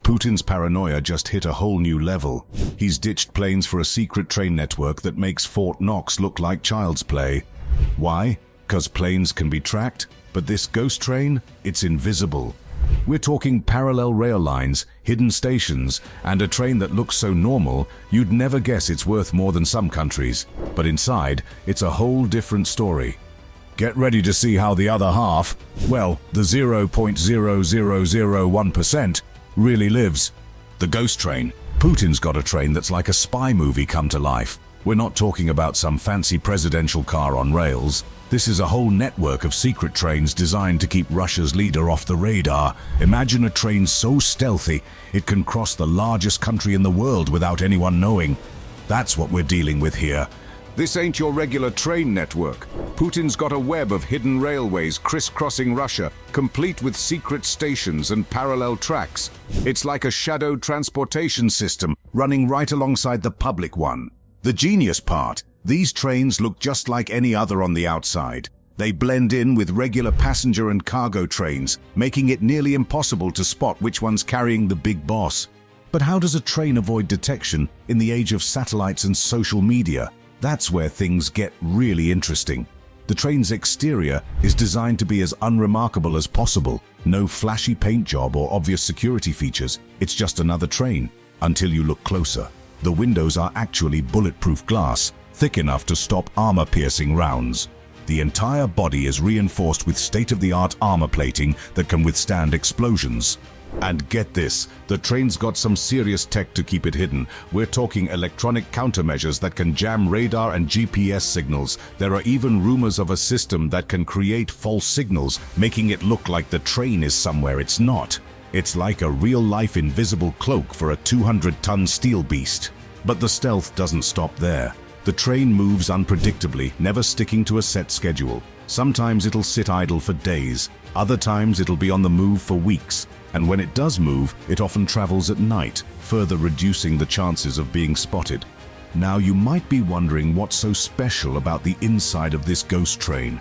Putin's paranoia just hit a whole new level. He's ditched planes for a secret train network that makes Fort Knox look like child's play. Why? 'Cause planes can be tracked, but this ghost train, it's invisible. We're talking parallel rail lines, hidden stations, and a train that looks so normal, you'd never guess it's worth more than some countries. But inside, it's a whole different story. Get ready to see how the other half, well, the 0.0001%, really lives. The ghost train. Putin's got a train that's like a spy movie come to life. We're not talking about some fancy presidential car on rails. This is a whole network of secret trains designed to keep Russia's leader off the radar. Imagine a train so stealthy, it can cross the largest country in the world without anyone knowing. That's what we're dealing with here. This ain't your regular train network. Putin's got a web of hidden railways crisscrossing Russia, complete with secret stations and parallel tracks. It's like a shadow transportation system running right alongside the public one. The genius part, these trains look just like any other on the outside. They blend in with regular passenger and cargo trains, making it nearly impossible to spot which one's carrying the big boss. But how does a train avoid detection in the age of satellites and social media? That's where things get really interesting. The train's exterior is designed to be as unremarkable as possible. No flashy paint job or obvious security features. It's just another train, until you look closer. The windows are actually bulletproof glass, thick enough to stop armor-piercing rounds. The entire body is reinforced with state-of-the-art armor plating that can withstand explosions. And get this, the train's got some serious tech to keep it hidden. We're talking electronic countermeasures that can jam radar and GPS signals. There are even rumors of a system that can create false signals, making it look like the train is somewhere it's not. It's like a real-life invisible cloak for a 200-ton steel beast. But the stealth doesn't stop there. The train moves unpredictably, never sticking to a set schedule. Sometimes it'll sit idle for days, other times it'll be on the move for weeks. And when it does move, it often travels at night, further reducing the chances of being spotted. Now you might be wondering what's so special about the inside of this ghost train.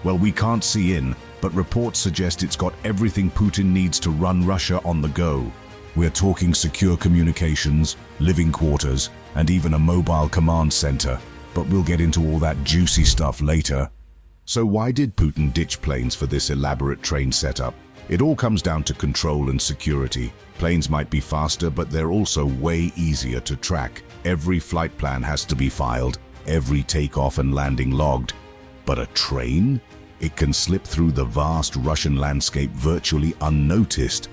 Well, we can't see in, but reports suggest it's got everything Putin needs to run Russia on the go. We're talking secure communications, living quarters, and even a mobile command center. But we'll get into all that juicy stuff later. So why did Putin ditch planes for this elaborate train setup? It all comes down to control and security. Planes might be faster, but they're also way easier to track. Every flight plan has to be filed, every takeoff and landing logged. But a train? It can slip through the vast Russian landscape virtually unnoticed.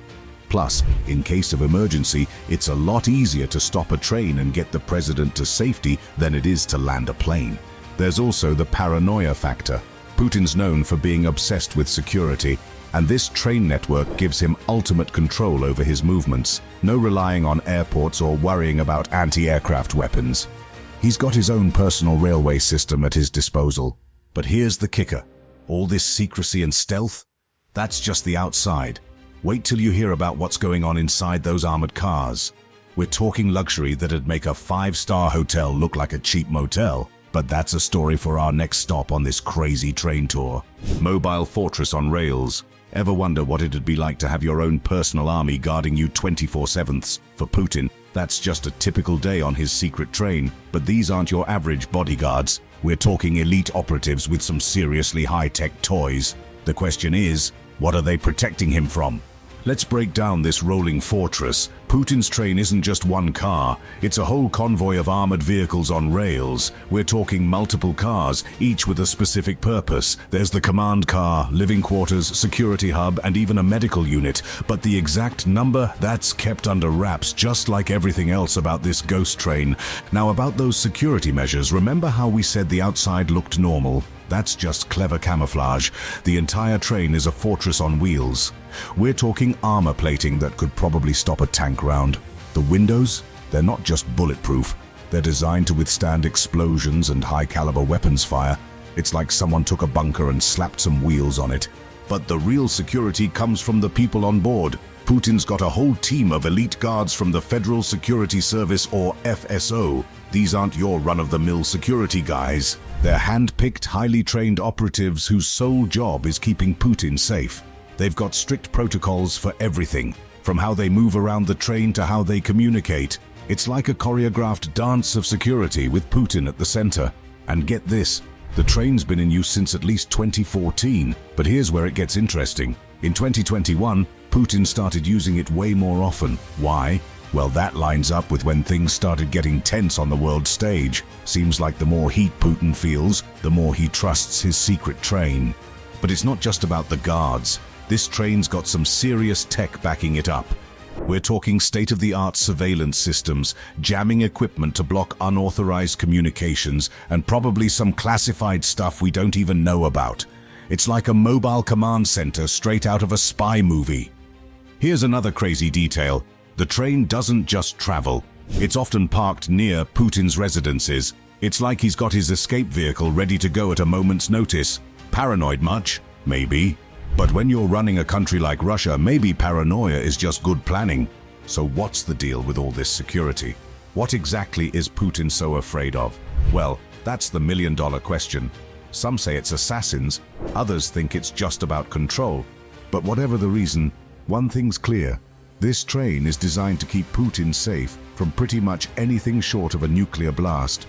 Plus, in case of emergency, it's a lot easier to stop a train and get the president to safety than it is to land a plane. There's also the paranoia factor. Putin's known for being obsessed with security, and this train network gives him ultimate control over his movements, no relying on airports or worrying about anti-aircraft weapons. He's got his own personal railway system at his disposal. But here's the kicker. All this secrecy and stealth? That's just the outside. Wait till you hear about what's going on inside those armored cars. We're talking luxury that'd make a 5-star hotel look like a cheap motel. But that's a story for our next stop on this crazy train tour. Mobile fortress on rails. Ever wonder what it'd be like to have your own personal army guarding you 24/7? For Putin, that's just a typical day on his secret train. But these aren't your average bodyguards. We're talking elite operatives with some seriously high-tech toys. The question is, what are they protecting him from? Let's break down this rolling fortress. Putin's train isn't just one car, it's a whole convoy of armored vehicles on rails. We're talking multiple cars, each with a specific purpose. There's the command car, living quarters, security hub, and even a medical unit. But the exact number, that's kept under wraps, just like everything else about this ghost train. Now about those security measures, remember how we said the outside looked normal? That's just clever camouflage. The entire train is a fortress on wheels. We're talking armor plating that could probably stop a tank round. The windows? They're not just bulletproof. They're designed to withstand explosions and high-caliber weapons fire. It's like someone took a bunker and slapped some wheels on it. But the real security comes from the people on board. Putin's got a whole team of elite guards from the Federal Security Service, or FSO. These aren't your run-of-the-mill security guys. They're hand-picked, highly trained operatives whose sole job is keeping Putin safe. They've got strict protocols for everything, From how they move around the train to how they communicate. It's like a choreographed dance of security with Putin at the center. And get this, the train's been in use since at least 2014, but here's where it gets interesting. In 2021, Putin started using it way more often. Why? Well, that lines up with when things started getting tense on the world stage. Seems like the more heat Putin feels, the more he trusts his secret train. But it's not just about the guards. This train's got some serious tech backing it up. We're talking state-of-the-art surveillance systems, jamming equipment to block unauthorized communications, and probably some classified stuff we don't even know about. It's like a mobile command center straight out of a spy movie. Here's another crazy detail. The train doesn't just travel. It's often parked near Putin's residences. It's like he's got his escape vehicle ready to go at a moment's notice. Paranoid much? Maybe. But when you're running a country like Russia, maybe paranoia is just good planning. So what's the deal with all this security? What exactly is Putin so afraid of? Well, that's the million-dollar question. Some say it's assassins, others think it's just about control. But whatever the reason, one thing's clear. This train is designed to keep Putin safe from pretty much anything short of a nuclear blast.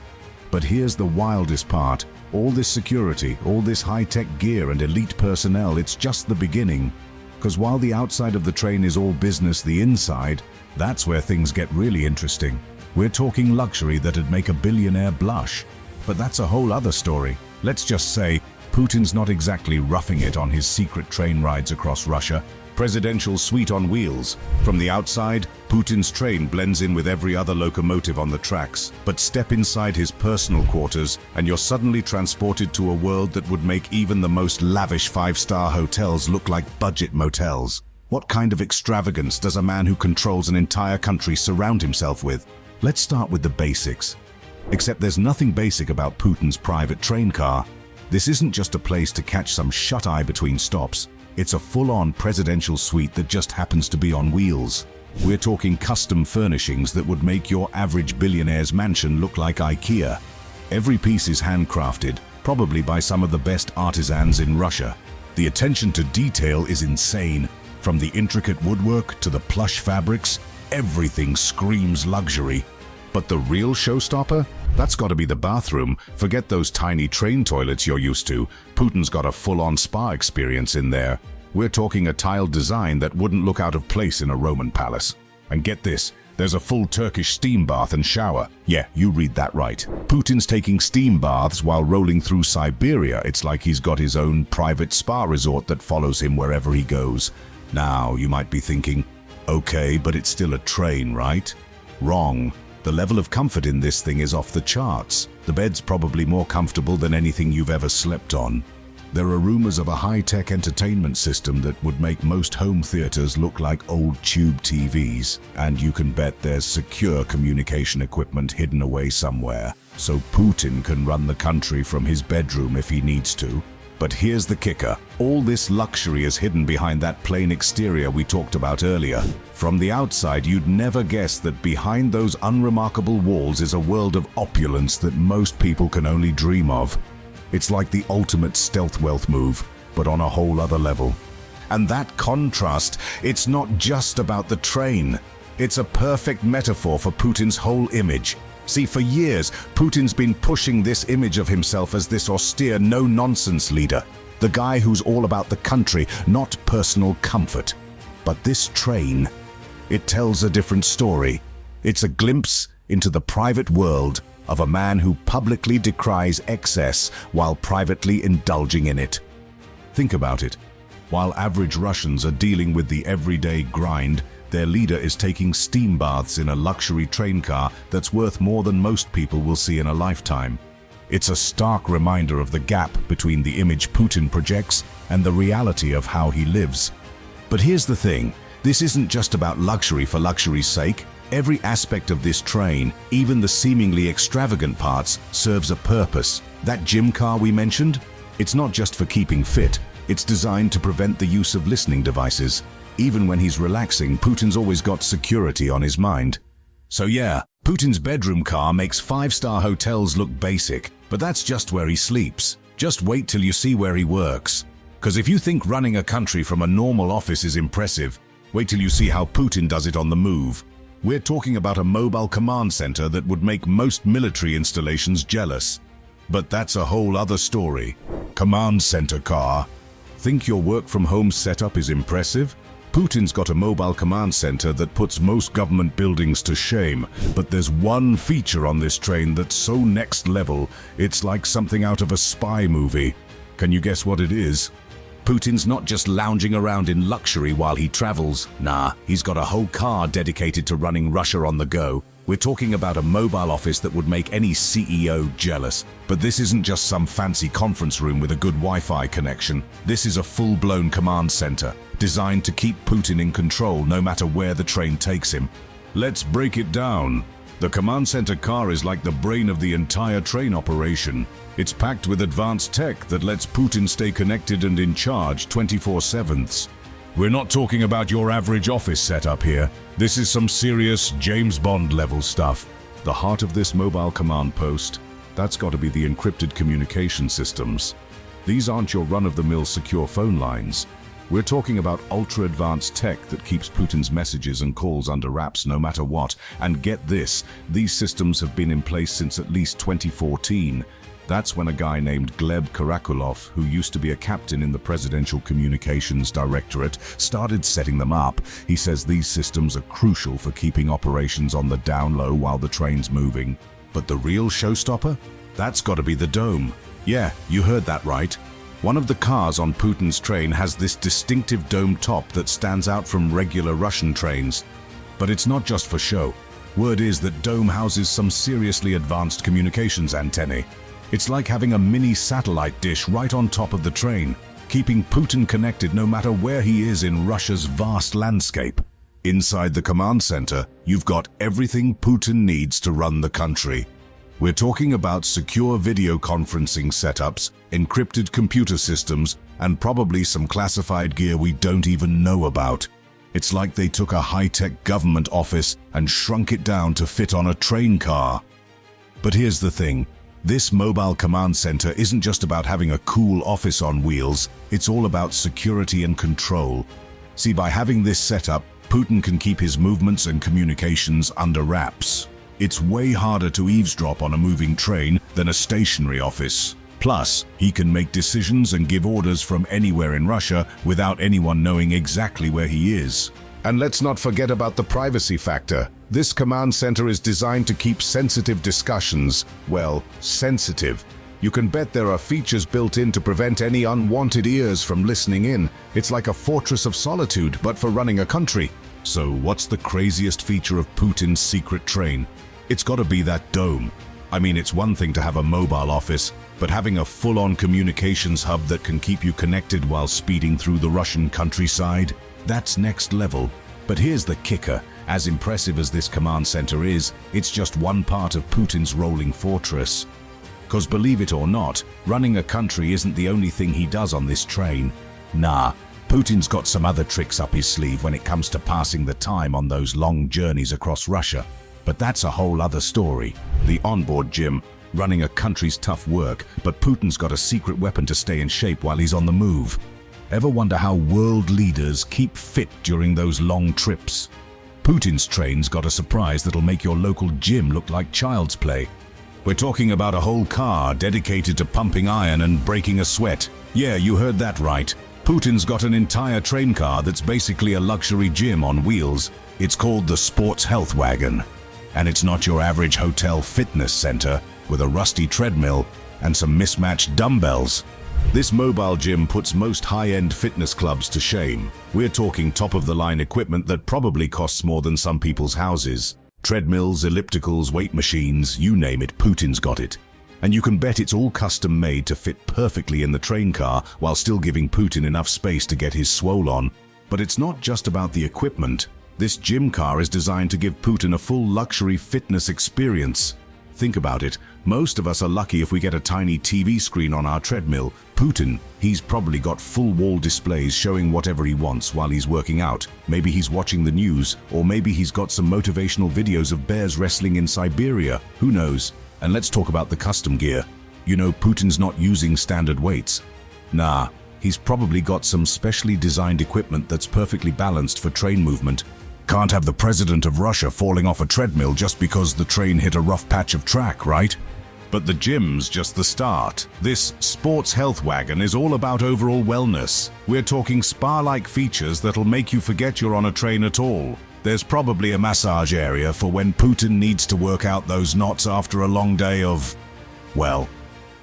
But here's the wildest part. All this security, all this high-tech gear and elite personnel, it's just the beginning. Because while the outside of the train is all business, the inside, that's where things get really interesting. We're talking luxury that'd make a billionaire blush. But that's a whole other story. Let's just say, Putin's not exactly roughing it on his secret train rides across Russia. Presidential suite on wheels. From the outside, Putin's train blends in with every other locomotive on the tracks. But step inside his personal quarters, and you're suddenly transported to a world that would make even the most lavish five-star hotels look like budget motels. What kind of extravagance does a man who controls an entire country surround himself with? Let's start with the basics. Except there's nothing basic about Putin's private train car. This isn't just a place to catch some shut-eye between stops. It's a full-on presidential suite that just happens to be on wheels. We're talking custom furnishings that would make your average billionaire's mansion look like IKEA. Every piece is handcrafted, probably by some of the best artisans in Russia. The attention to detail is insane. From the intricate woodwork to the plush fabrics, everything screams luxury. But the real showstopper? That's got to be the bathroom. Forget those tiny train toilets you're used to. Putin's got a full-on spa experience in there. We're talking a tiled design that wouldn't look out of place in a Roman palace. And get this, there's a full Turkish steam bath and shower. Yeah, you read that right. Putin's taking steam baths while rolling through Siberia. It's like he's got his own private spa resort that follows him wherever he goes. Now, you might be thinking, okay, but it's still a train, right? Wrong. The level of comfort in this thing is off the charts. The bed's probably more comfortable than anything you've ever slept on. There are rumors of a high-tech entertainment system that would make most home theaters look like old tube TVs. And you can bet there's secure communication equipment hidden away somewhere, so Putin can run the country from his bedroom if he needs to. But here's the kicker. All this luxury is hidden behind that plain exterior we talked about earlier. From the outside, you'd never guess that behind those unremarkable walls is a world of opulence that most people can only dream of. It's like the ultimate stealth wealth move, but on a whole other level. And that contrast, it's not just about the train. It's a perfect metaphor for Putin's whole image. See, for years, Putin's been pushing this image of himself as this austere, no-nonsense leader. The guy who's all about the country, not personal comfort. But this train, it tells a different story. It's a glimpse into the private world of a man who publicly decries excess while privately indulging in it. Think about it. While average Russians are dealing with the everyday grind, their leader is taking steam baths in a luxury train car that's worth more than most people will see in a lifetime. It's a stark reminder of the gap between the image Putin projects and the reality of how he lives. But here's the thing, this isn't just about luxury for luxury's sake. Every aspect of this train, even the seemingly extravagant parts, serves a purpose. That gym car we mentioned? It's not just for keeping fit. It's designed to prevent the use of listening devices. Even when he's relaxing, Putin's always got security on his mind. So yeah, Putin's bedroom car makes five-star hotels look basic, but that's just where he sleeps. Just wait till you see where he works. Because if you think running a country from a normal office is impressive, Wait till you see how Putin does it on the move. We're talking about a mobile command center that would make most military installations jealous. But that's a whole other story. Command center car. Think your work-from-home setup is impressive? Putin's got a mobile command center that puts most government buildings to shame. But there's one feature on this train that's so next level, it's like something out of a spy movie. Can you guess what it is? Putin's not just lounging around in luxury while he travels. Nah, he's got a whole car dedicated to running Russia on the go. We're talking about a mobile office that would make any CEO jealous. But this isn't just some fancy conference room with a good Wi-Fi connection. This is a full-blown command center, designed to keep Putin in control no matter where the train takes him. Let's break it down. The command center car is like the brain of the entire train operation. It's packed with advanced tech that lets Putin stay connected and in charge 24/7. We're not talking about your average office setup here. This is some serious James Bond level stuff. The heart of this mobile command post, that's got to be the encrypted communication systems. These aren't your run-of-the-mill secure phone lines. We're talking about ultra-advanced tech that keeps Putin's messages and calls under wraps no matter what. And get this, these systems have been in place since at least 2014. That's when a guy named Gleb Karakulov, who used to be a captain in the Presidential Communications Directorate, started setting them up. He says these systems are crucial for keeping operations on the down low while the train's moving. But the real showstopper? That's got to be the dome. Yeah, you heard that right. One of the cars on Putin's train has this distinctive dome top that stands out from regular Russian trains. But it's not just for show. Word is that dome houses some seriously advanced communications antennae. It's like having a mini satellite dish right on top of the train, keeping Putin connected no matter where he is in Russia's vast landscape. Inside the command center, you've got everything Putin needs to run the country. We're talking about secure video conferencing setups, encrypted computer systems, and probably some classified gear we don't even know about. It's like they took a high-tech government office and shrunk it down to fit on a train car. But here's the thing. This mobile command center isn't just about having a cool office on wheels, it's all about security and control. See, by having this setup, Putin can keep his movements and communications under wraps. It's way harder to eavesdrop on a moving train than a stationary office. Plus, he can make decisions and give orders from anywhere in Russia without anyone knowing exactly where he is. And let's not forget about the privacy factor. This command center is designed to keep sensitive discussions, well, sensitive. You can bet there are features built in to prevent any unwanted ears from listening in. It's like a fortress of solitude, but for running a country. So what's the craziest feature of Putin's secret train? It's got to be that dome. I mean, it's one thing to have a mobile office, but having a full-on communications hub that can keep you connected while speeding through the Russian countryside, that's next level. But here's the kicker. As impressive as this command center is, it's just one part of Putin's rolling fortress. 'Cause believe it or not, running a country isn't the only thing he does on this train. Nah, Putin's got some other tricks up his sleeve when it comes to passing the time on those long journeys across Russia. But that's a whole other story. The onboard gym. Running a country's tough work, but Putin's got a secret weapon to stay in shape while he's on the move. Ever wonder how world leaders keep fit during those long trips? Putin's train's got a surprise that'll make your local gym look like child's play. We're talking about a whole car dedicated to pumping iron and breaking a sweat. Yeah, you heard that right. Putin's got an entire train car that's basically a luxury gym on wheels. It's called the Sports Health Wagon. And it's not your average hotel fitness center with a rusty treadmill and some mismatched dumbbells. This mobile gym puts most high-end fitness clubs to shame. We're talking top-of-the-line equipment that probably costs more than some people's houses. Treadmills, ellipticals, weight machines, you name it, Putin's got it. And you can bet it's all custom-made to fit perfectly in the train car while still giving Putin enough space to get his swole on. But it's not just about the equipment. This gym car is designed to give Putin a full luxury fitness experience. Think about it. Most of us are lucky if we get a tiny TV screen on our treadmill. Putin, he's probably got full wall displays showing whatever he wants while he's working out. Maybe he's watching the news, or maybe he's got some motivational videos of bears wrestling in Siberia. Who knows? And let's talk about the custom gear. You know, Putin's not using standard weights. Nah, he's probably got some specially designed equipment that's perfectly balanced for train movement. Can't have the president of Russia falling off a treadmill just because the train hit a rough patch of track, right? But the gym's just the start. This sports health wagon is all about overall wellness. We're talking spa-like features that'll make you forget you're on a train at all. There's probably a massage area for when Putin needs to work out those knots after a long day of, well,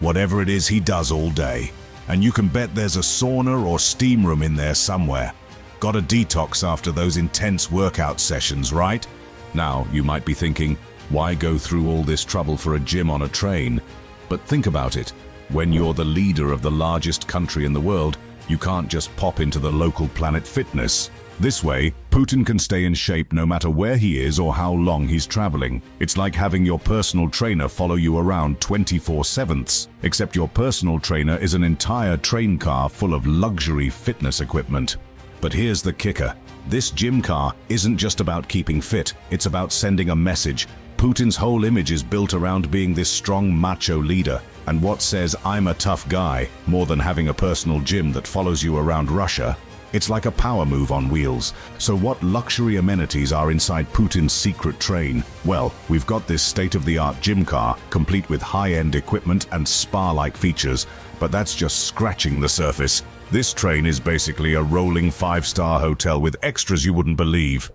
whatever it is he does all day. And you can bet there's a sauna or steam room in there somewhere. Got a detox after those intense workout sessions, right? Now, you might be thinking, why go through all this trouble for a gym on a train? But think about it. When you're the leader of the largest country in the world, you can't just pop into the local Planet Fitness. This way, Putin can stay in shape no matter where he is or how long he's traveling. It's like having your personal trainer follow you around 24/7, except your personal trainer is an entire train car full of luxury fitness equipment. But here's the kicker. This gym car isn't just about keeping fit, it's about sending a message. Putin's whole image is built around being this strong macho leader, and what says "I'm a tough guy" more than having a personal gym that follows you around Russia? It's like a power move on wheels. So what luxury amenities are inside Putin's secret train? Well, we've got this state-of-the-art gym car, complete with high-end equipment and spa-like features, but that's just scratching the surface. This train is basically a rolling 5-star hotel with extras you wouldn't believe.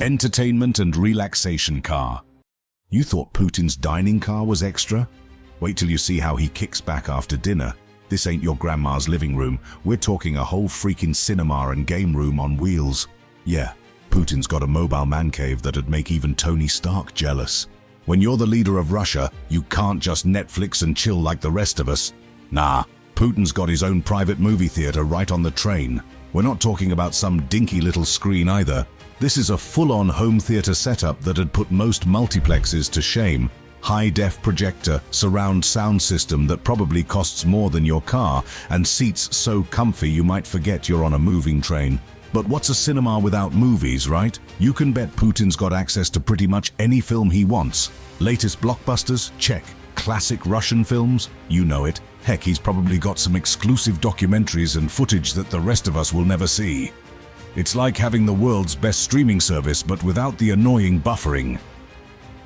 Entertainment and relaxation car. You thought Putin's dining car was extra? Wait till you see how he kicks back after dinner. This ain't your grandma's living room. We're talking a whole freaking cinema and game room on wheels. Yeah, Putin's got a mobile man cave that'd make even Tony Stark jealous. When you're the leader of Russia, you can't just Netflix and chill like the rest of us. Nah, Putin's got his own private movie theater right on the train. We're not talking about some dinky little screen either. This is a full-on home theater setup that'd put most multiplexes to shame. High-def projector, surround sound system that probably costs more than your car, and seats so comfy you might forget you're on a moving train. But what's a cinema without movies, right? You can bet Putin's got access to pretty much any film he wants. Latest blockbusters? Check. Classic Russian films? You know it. Heck, he's probably got some exclusive documentaries and footage that the rest of us will never see. It's like having the world's best streaming service, but without the annoying buffering.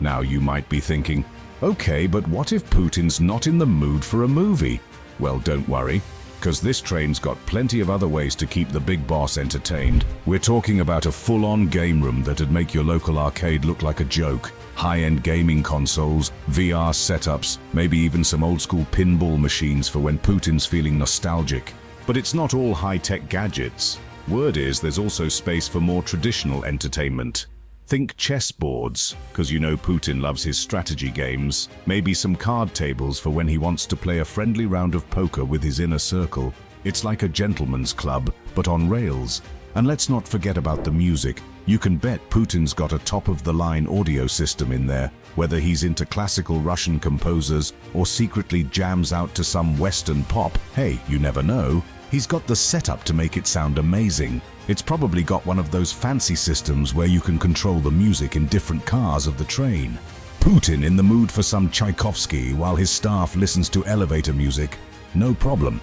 Now you might be thinking, okay, but what if Putin's not in the mood for a movie? Well, don't worry, because this train's got plenty of other ways to keep the big boss entertained. We're talking about a full-on game room that'd make your local arcade look like a joke. High-end gaming consoles, VR setups, maybe even some old-school pinball machines for when Putin's feeling nostalgic. But it's not all high-tech gadgets. Word is there's also space for more traditional entertainment. Think chessboards, because you know Putin loves his strategy games. Maybe some card tables for when he wants to play a friendly round of poker with his inner circle. It's like a gentleman's club, but on rails. And let's not forget about the music. You can bet Putin's got a top-of-the-line audio system in there, whether he's into classical Russian composers or secretly jams out to some Western pop. Hey, you never know. He's got the setup to make it sound amazing. It's probably got one of those fancy systems where you can control the music in different cars of the train. Putin in the mood for some Tchaikovsky while his staff listens to elevator music? No problem.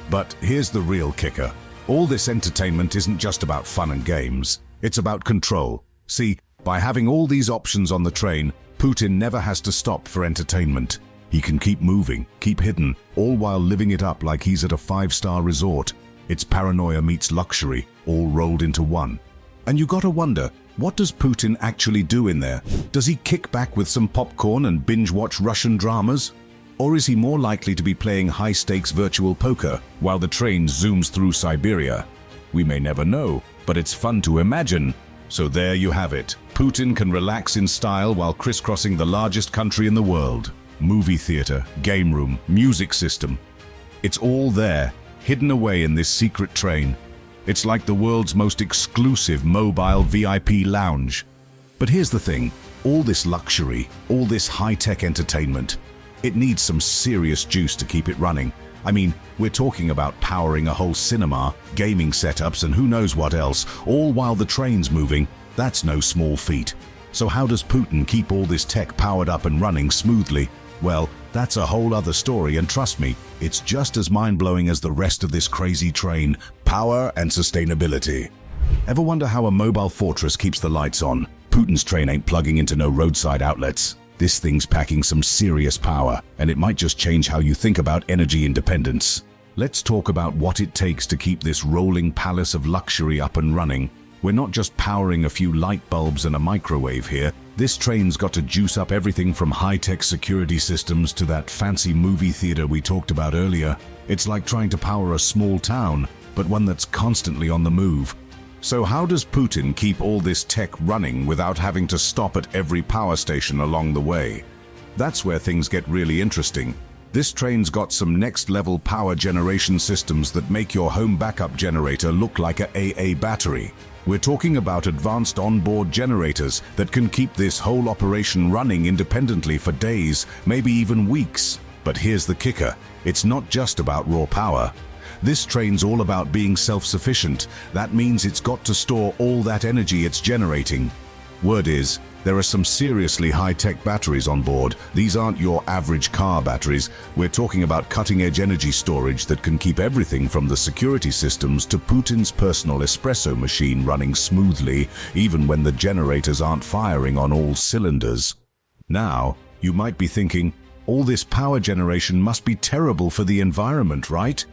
But here's the real kicker. All this entertainment isn't just about fun and games. It's about control. See, by having all these options on the train, Putin never has to stop for entertainment. He can keep moving, keep hidden, all while living it up like he's at a 5-star resort. It's paranoia meets luxury, all rolled into one. And you gotta wonder, what does Putin actually do in there? Does he kick back with some popcorn and binge-watch Russian dramas? Or is he more likely to be playing high-stakes virtual poker while the train zooms through Siberia? We may never know, but it's fun to imagine. So there you have it. Putin can relax in style while crisscrossing the largest country in the world. Movie theater, game room, music system. It's all there, hidden away in this secret train. It's like the world's most exclusive mobile VIP lounge. But here's the thing, all this luxury, all this high-tech entertainment, it needs some serious juice to keep it running. I mean, we're talking about powering a whole cinema, gaming setups, and who knows what else, all while the train's moving. That's no small feat. So how does Putin keep all this tech powered up and running smoothly? Well, That's a whole other story, and trust me, it's just as mind-blowing as the rest of this crazy train: power and sustainability. Ever wonder how a mobile fortress keeps the lights on? Putin's train ain't plugging into no roadside outlets. This thing's packing some serious power, and it might just change how you think about energy independence. Let's talk about what it takes to keep this rolling palace of luxury up and running. We're not just powering a few light bulbs and a microwave here. This train's got to juice up everything from high-tech security systems to that fancy movie theater we talked about earlier. It's like trying to power a small town, but one that's constantly on the move. So how does Putin keep all this tech running without having to stop at every power station along the way? That's where things get really interesting. This train's got some next-level power generation systems that make your home backup generator look like a AA battery. We're talking about advanced onboard generators that can keep this whole operation running independently for days, maybe even weeks. But here's the kicker: it's not just about raw power. This train's all about being self-sufficient. That means it's got to store all that energy it's generating. Word is, there are some seriously high-tech batteries on board. These aren't your average car batteries. We're talking about cutting-edge energy storage that can keep everything from the security systems to Putin's personal espresso machine running smoothly, even when the generators aren't firing on all cylinders. Now, you might be thinking, all this power generation must be terrible for the environment, right?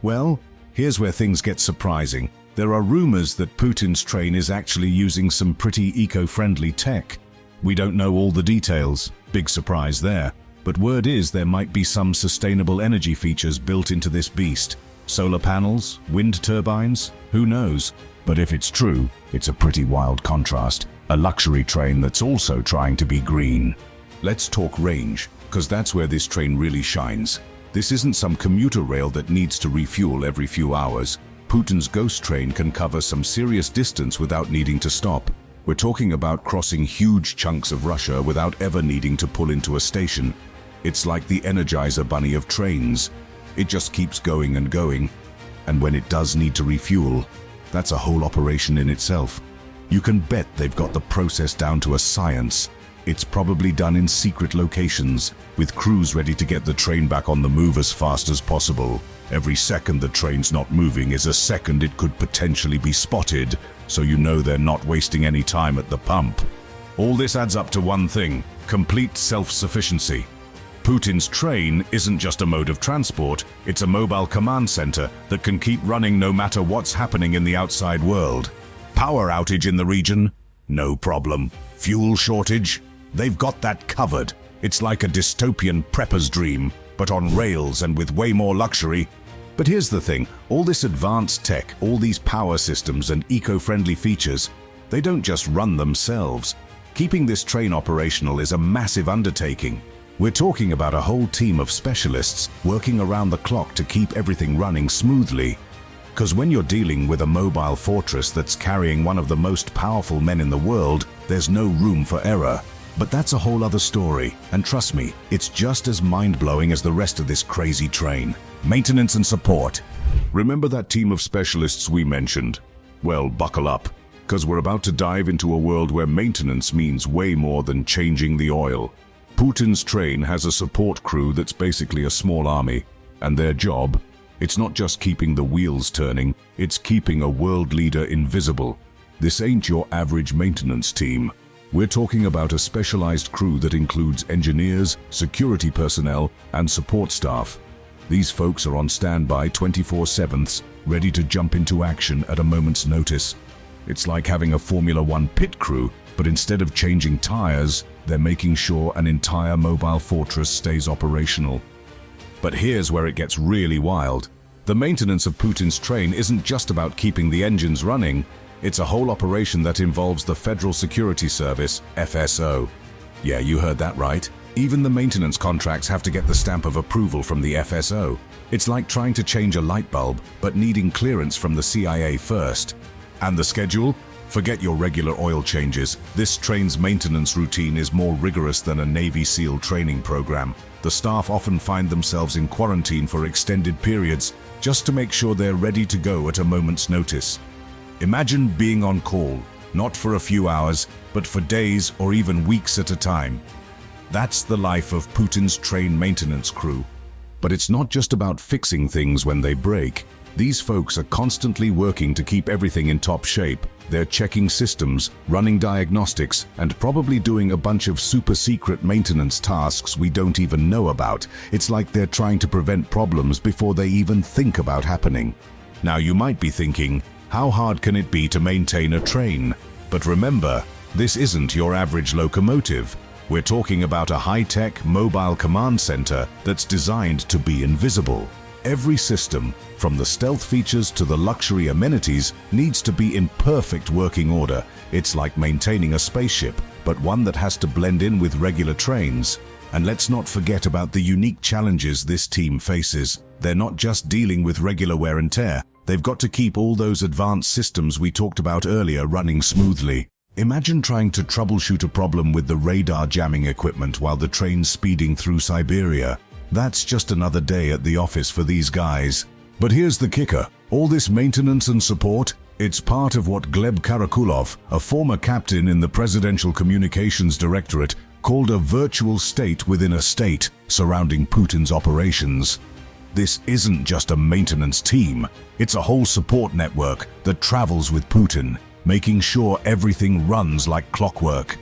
Well, here's where things get surprising. There are rumors that Putin's train is actually using some pretty eco-friendly tech. We don't know all the details, big surprise there, but word is there might be some sustainable energy features built into this beast. Solar panels, wind turbines, who knows? But if it's true, it's a pretty wild contrast. A luxury train that's also trying to be green. Let's talk range, because that's where this train really shines. This isn't some commuter rail that needs to refuel every few hours. Putin's ghost train can cover some serious distance without needing to stop. We're talking about crossing huge chunks of Russia without ever needing to pull into a station. It's like the Energizer Bunny of trains. It just keeps going and going. And when it does need to refuel, that's a whole operation in itself. You can bet they've got the process down to a science. It's probably done in secret locations, with crews ready to get the train back on the move as fast as possible. Every second the train's not moving is a second it could potentially be spotted, so you know they're not wasting any time at the pump. All this adds up to one thing: complete self-sufficiency. Putin's train isn't just a mode of transport, it's a mobile command center that can keep running no matter what's happening in the outside world. Power outage in the region? No problem. Fuel shortage? They've got that covered. It's like a dystopian prepper's dream, but on rails and with way more luxury. But here's the thing, all this advanced tech, all these power systems and eco-friendly features, they don't just run themselves. Keeping this train operational is a massive undertaking. We're talking about a whole team of specialists working around the clock to keep everything running smoothly. Because when you're dealing with a mobile fortress that's carrying one of the most powerful men in the world, there's no room for error. But that's a whole other story, and trust me, it's just as mind-blowing as the rest of this crazy train. Maintenance and support. Remember that team of specialists we mentioned? Well, buckle up, because we're about to dive into a world where maintenance means way more than changing the oil. Putin's train has a support crew that's basically a small army, and their job, it's not just keeping the wheels turning, it's keeping a world leader invisible. This ain't your average maintenance team. We're talking about a specialized crew that includes engineers, security personnel, and support staff. These folks are on standby 24/7, ready to jump into action at a moment's notice. It's like having a Formula One pit crew, but instead of changing tires, they're making sure an entire mobile fortress stays operational. But here's where it gets really wild. The maintenance of Putin's train isn't just about keeping the engines running. It's a whole operation that involves the Federal Security Service, FSO. Yeah, you heard that right. Even the maintenance contracts have to get the stamp of approval from the FSO. It's like trying to change a light bulb, but needing clearance from the CIA first. And the schedule? Forget your regular oil changes. This train's maintenance routine is more rigorous than a Navy SEAL training program. The staff often find themselves in quarantine for extended periods, just to make sure they're ready to go at a moment's notice. Imagine being on call, not for a few hours, but for days or even weeks at a time. That's the life of Putin's train maintenance crew. But it's not just about fixing things when they break. These folks are constantly working to keep everything in top shape. They're checking systems, running diagnostics, and probably doing a bunch of super secret maintenance tasks we don't even know about. It's like they're trying to prevent problems before they even think about happening. Now you might be thinking, how hard can it be to maintain a train? But remember, this isn't your average locomotive. We're talking about a high-tech mobile command center that's designed to be invisible. Every system, from the stealth features to the luxury amenities, needs to be in perfect working order. It's like maintaining a spaceship, but one that has to blend in with regular trains. And let's not forget about the unique challenges this team faces. They're not just dealing with regular wear and tear. They've got to keep all those advanced systems we talked about earlier running smoothly. Imagine trying to troubleshoot a problem with the radar jamming equipment while the train's speeding through Siberia. That's just another day at the office for these guys. But here's the kicker. All this maintenance and support, it's part of what Gleb Karakulov, a former captain in the Presidential Communications Directorate, called a virtual state within a state surrounding Putin's operations. This isn't just a maintenance team. It's a whole support network that travels with Putin, making sure everything runs like clockwork.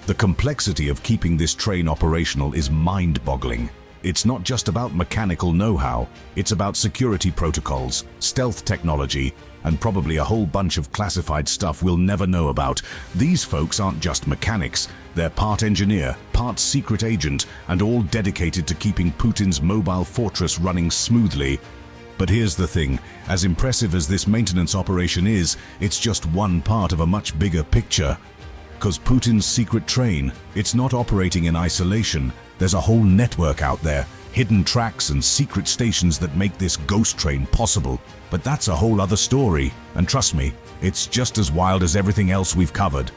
The complexity of keeping this train operational is mind-boggling. It's not just about mechanical know-how, it's about security protocols, stealth technology, and probably a whole bunch of classified stuff we'll never know about. These folks aren't just mechanics, they're part engineer, part secret agent, and all dedicated to keeping Putin's mobile fortress running smoothly. But here's the thing, as impressive as this maintenance operation is, it's just one part of a much bigger picture. Because Putin's secret train, it's not operating in isolation. There's a whole network out there, hidden tracks and secret stations that make this ghost train possible. But that's a whole other story, and trust me, it's just as wild as everything else we've covered.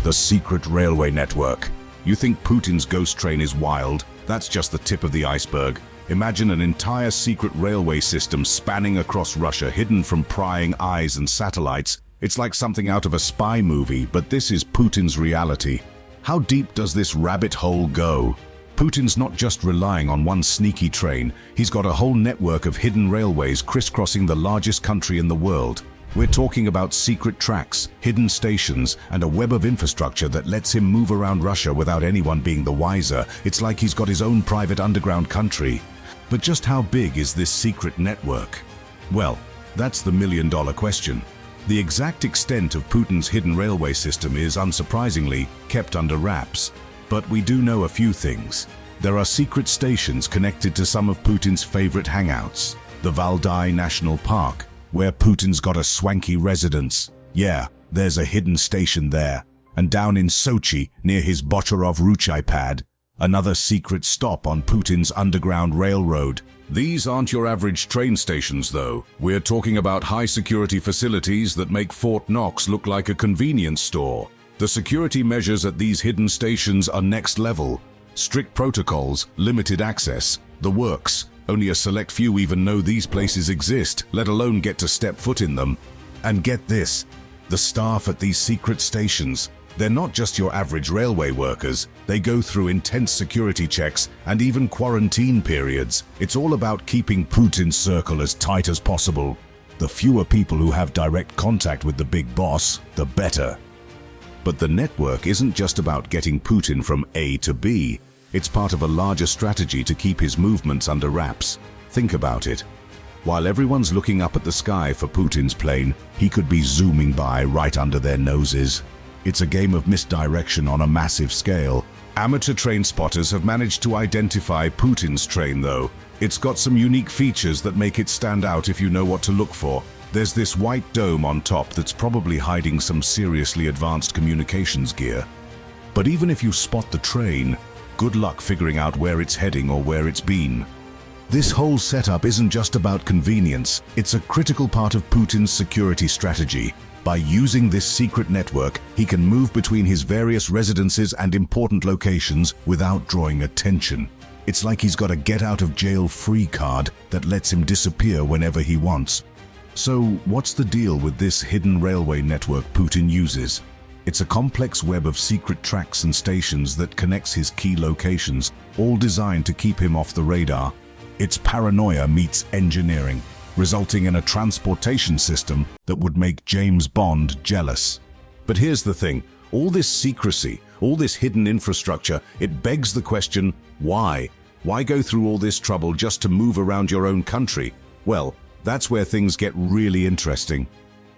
The secret railway network. You think Putin's ghost train is wild? That's just the tip of the iceberg. Imagine an entire secret railway system spanning across Russia, hidden from prying eyes and satellites. It's like something out of a spy movie, but this is Putin's reality. How deep does this rabbit hole go? Putin's not just relying on one sneaky train, he's got a whole network of hidden railways crisscrossing the largest country in the world. We're talking about secret tracks, hidden stations, and a web of infrastructure that lets him move around Russia without anyone being the wiser. It's like he's got his own private underground country. But just how big is this secret network? Well, that's the million-dollar question. The exact extent of Putin's hidden railway system is, unsurprisingly, kept under wraps. But we do know a few things. There are secret stations connected to some of Putin's favorite hangouts. The Valdai National Park, where Putin's got a swanky residence. Yeah, there's a hidden station there. And down in Sochi, near his Bocharov Ruchai pad, another secret stop on Putin's underground railroad. These aren't your average train stations, though. We're talking about high-security facilities that make Fort Knox look like a convenience store. The security measures at these hidden stations are next level. Strict protocols, limited access, the works. Only a select few even know these places exist, let alone get to step foot in them. And get this, the staff at these secret stations, they're not just your average railway workers. They go through intense security checks and even quarantine periods. It's all about keeping Putin's circle as tight as possible. The fewer people who have direct contact with the big boss, the better. But the network isn't just about getting Putin from A to B. It's part of a larger strategy to keep his movements under wraps. Think about it. While everyone's looking up at the sky for Putin's plane, he could be zooming by right under their noses. It's a game of misdirection on a massive scale. Amateur train spotters have managed to identify Putin's train, though. It's got some unique features that make it stand out if you know what to look for. There's this white dome on top that's probably hiding some seriously advanced communications gear. But even if you spot the train, good luck figuring out where it's heading or where it's been. This whole setup isn't just about convenience, it's a critical part of Putin's security strategy. By using this secret network, he can move between his various residences and important locations without drawing attention. It's like he's got a get-out-of-jail-free card that lets him disappear whenever he wants. So, what's the deal with this hidden railway network Putin uses? It's a complex web of secret tracks and stations that connects his key locations, all designed to keep him off the radar. It's paranoia meets engineering, resulting in a transportation system that would make James Bond jealous. But here's the thing, all this secrecy, all this hidden infrastructure, it begs the question, why? Why go through all this trouble just to move around your own country? Well, that's where things get really interesting.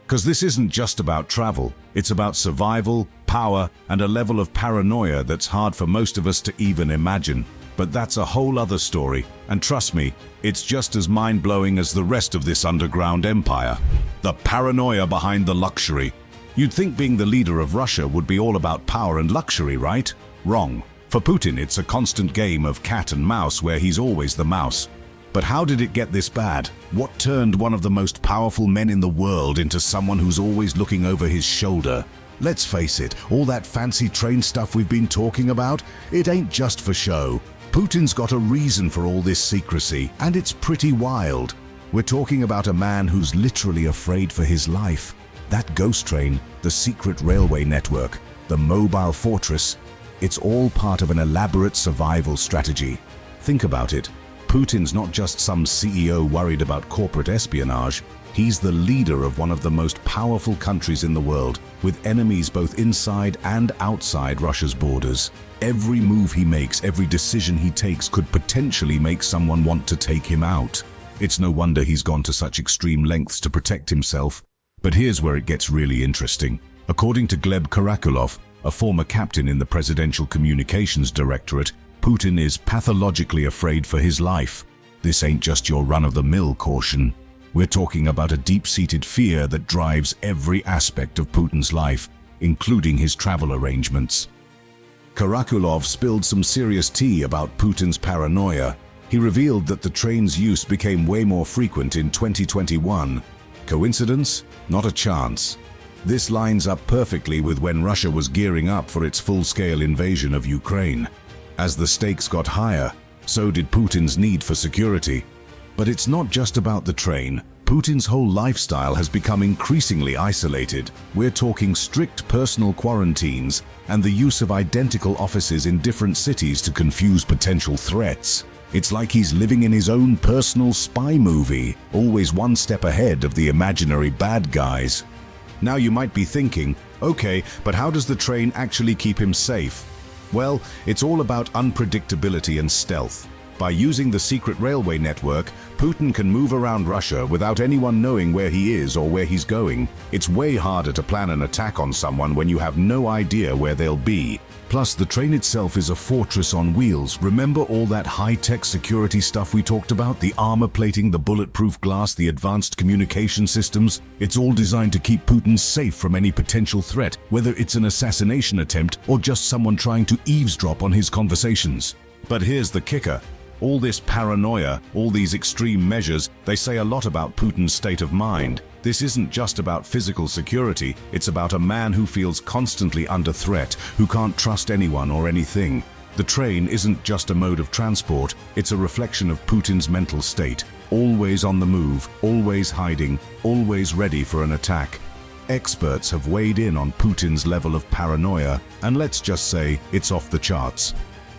Because this isn't just about travel, it's about survival, power, and a level of paranoia that's hard for most of us to even imagine. But that's a whole other story, and trust me, it's just as mind-blowing as the rest of this underground empire. The paranoia behind the luxury. You'd think being the leader of Russia would be all about power and luxury, right? Wrong. For Putin, it's a constant game of cat and mouse where he's always the mouse. But how did it get this bad? What turned one of the most powerful men in the world into someone who's always looking over his shoulder? Let's face it, all that fancy train stuff we've been talking about, it ain't just for show. Putin's got a reason for all this secrecy, and it's pretty wild. We're talking about a man who's literally afraid for his life. That ghost train, the secret railway network, the mobile fortress, it's all part of an elaborate survival strategy. Think about it. Putin's not just some CEO worried about corporate espionage. He's the leader of one of the most powerful countries in the world, with enemies both inside and outside Russia's borders. Every move he makes, every decision he takes could potentially make someone want to take him out. It's no wonder he's gone to such extreme lengths to protect himself. But here's where it gets really interesting. According to Gleb Karakulov, a former captain in the Presidential Communications Directorate, Putin is pathologically afraid for his life. This ain't just your run-of-the-mill caution. We're talking about a deep-seated fear that drives every aspect of Putin's life, including his travel arrangements. Karakulov spilled some serious tea about Putin's paranoia. He revealed that the train's use became way more frequent in 2021. Coincidence? Not a chance. This lines up perfectly with when Russia was gearing up for its full-scale invasion of Ukraine. As the stakes got higher, so did Putin's need for security. But it's not just about the train. Putin's whole lifestyle has become increasingly isolated. We're talking strict personal quarantines and the use of identical offices in different cities to confuse potential threats. It's like he's living in his own personal spy movie, always one step ahead of the imaginary bad guys. Now you might be thinking, okay, but how does the train actually keep him safe? Well, it's all about unpredictability and stealth. By using the secret railway network, Putin can move around Russia without anyone knowing where he is or where he's going. It's way harder to plan an attack on someone when you have no idea where they'll be. Plus, the train itself is a fortress on wheels. Remember all that high-tech security stuff we talked about? The armor plating, the bulletproof glass, the advanced communication systems? It's all designed to keep Putin safe from any potential threat, whether it's an assassination attempt or just someone trying to eavesdrop on his conversations. But here's the kicker. All this paranoia, all these extreme measures, they say a lot about Putin's state of mind. This isn't just about physical security, it's about a man who feels constantly under threat, who can't trust anyone or anything. The train isn't just a mode of transport, it's a reflection of Putin's mental state. Always on the move, always hiding, always ready for an attack. Experts have weighed in on Putin's level of paranoia, and let's just say it's off the charts.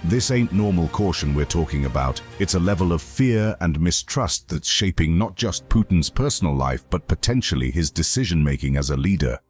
This ain't normal caution we're talking about. It's a level of fear and mistrust that's shaping not just Putin's personal life, but potentially his decision-making as a leader.